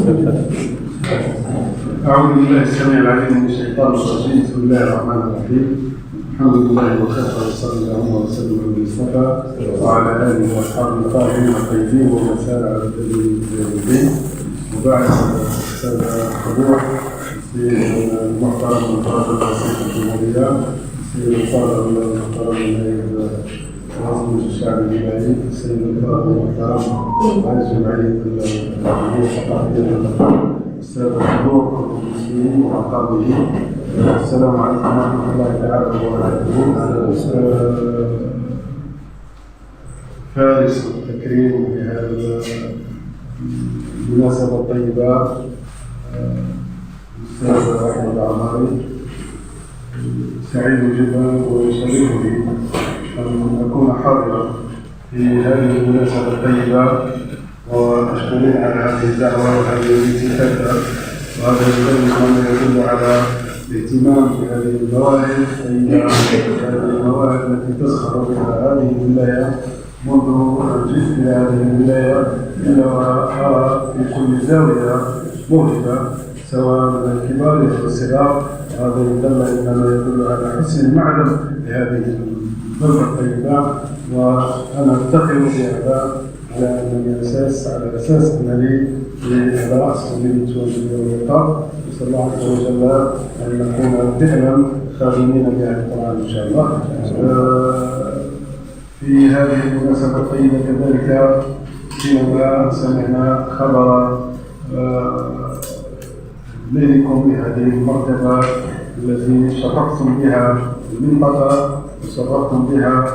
أعوذ بالله السميع العليم من الشيطان الرجيم. بسم الله الرحمن الرحيم. الحمد لله وكفى وصلى الله وسلم على المصطفى وعلى آله وأصحابه الطاهرين الطيبين ومن سار على الدين الدين. وبعد السادة الحضور السيد المحترم المتردد رئيس الجمهورية، السيد الفاضل المحترم النائب رئيس الشعب الجزائري، السيد الفاضل المحترم رئيس جمعية العربية الثقافية، السادة الحضور المسلمين وأقاربه، السلام عليكم ورحمة الله تعالى وبركاته. فارس التكريم في هذه المناسبة الطيبة الأستاذ أحمد عماري، سعيد جدا ويشرفني أن أكون حاضرا في هذه المناسبة الطيبة، وأشكرك على هذه الدعوة وهذه الانتخابات، وهذا يدل على الاهتمام بهذه المواهب، هذه المواهب التي تزخر بها هذه الولاية. منذ جئت إلى هذه الولاية إلا وأرى في كل زاوية موهبة سواء من الكبار أو الصغار، وهذا يدل على حسن المعدن لهذه البلدة الطيبة. وأنا أفتخر بهذا على أساس أنني على رأس مدينة الوطن. نسأل الله عز وجل أن نكون فعلا خادمين بهذا القرآن إن شاء الله. في هذه المناسبة الطيبة كذلك حينما سمعنا خبر نيلكم بهذه المرتبة التي شرفتم بها المنطقة وشرفتم بها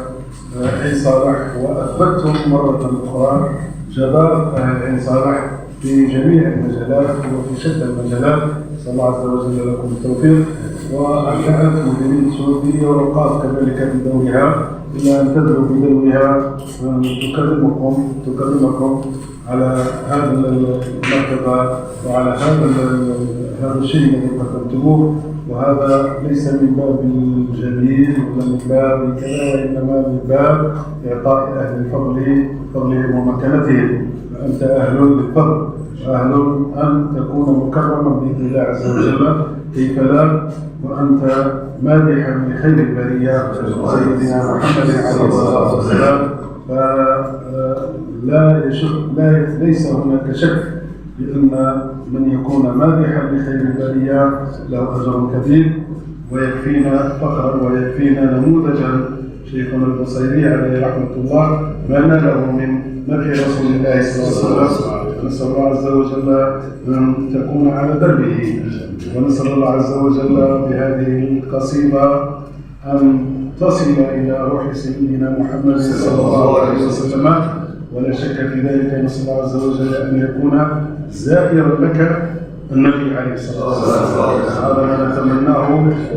عين صالح، وأثبتتم مرة أخرى جدارة عين صالح في جميع المجالات وفي شتى المجالات. نسأل الله عز وجل لكم التوفيق، وأبدعت مديرية السعودية والأوقاف كذلك بدورها إلى أن تدعو بدورها تكرمكم على هذا المرتبة وعلى هذا الشيء الذي قدمتموه. وهذا ليس من باب الجميل ولا من باب كذا، وإنما من باب إعطاء أهل الفضل فضلهم ومكانتهم. فأنت أهل للفضل وأهل أن تكون مكرما بإذن الله عز وجل، كيف لا، وأنت مادحا لخير البرية سيدنا محمد عليه الصلاة والسلام. ليس هناك شك بأن من يكون مادحا لخير البرية له أجر كبير، ويكفينا فخرا ويكفينا نموذجا شيخنا البصيري عليه رحمة الله ما ناله من مدح رسول الله صلى الله عليه وسلم. نسأل الله عز وجل أن تكون على دربه، ونسأل الله عز وجل بهذه القصيدة أن تصل إلى روح سيدنا محمد صلى الله عليه وسلم، ولا شك في ذلك. نسأل الله عز وجل أن يكون زائرا لك النبي عليه الصلاة والسلام. هذا ما نتمناه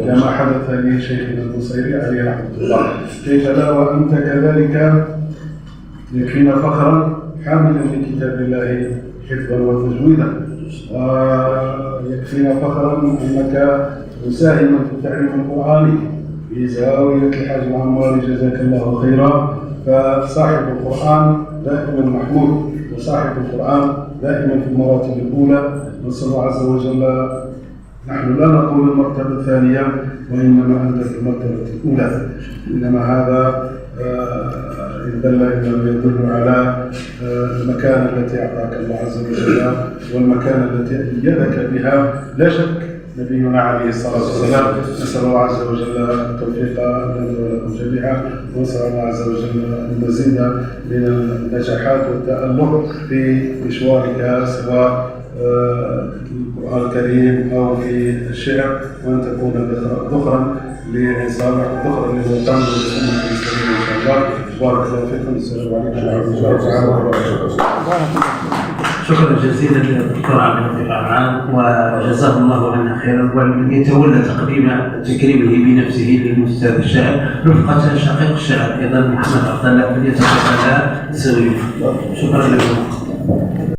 كما حدث لشيخنا البصيري عليه رحمة الله. كيف لا وأنت كذلك يكفينا فخرا حاملا لكتاب الله حفظا وتجويدا، ويكفينا فخرا أنك مساهما في التعليم القرآني في زاوية الحاج العماري جزاك الله خيرا. فصاحب القرآن دائما محمود، وصاحب القرآن دائما في المراتب الأولى. نسأل الله عز وجل، نحن لا نقول المرتبة الثانية وإنما أنت في المرتبة الأولى، إنما هذا يدل على المكانة التي أعطاك الله عز وجل والمكانة التي أيدك بها. لا شك نبينا عليه الصلاة والسلام. نسأل الله عز وجل التوفيق لنا ولكم جميعا، ونسأل الله عز وجل المزيد من النجاحات والتألق في مشوارك سواء القرآن الكريم أو في الشعر، وأن تكون ذخرا لعين صالح وذخرا للوطن وللأمة الإسلامية إن شاء الله. بارك الله فيكم. السلام عليكم ورحمة الله تعالى وبركاته. شكرا جزيلا للدكتور عبد اللطيف عمعان، وجزاه الله عنا خيرا، ويتولى تكريمه بنفسه للأستاذ الشاعر رفقة شقيق الشاعر أيضا محمد عبد الله، فليتفضل سويه. شكرا لكم.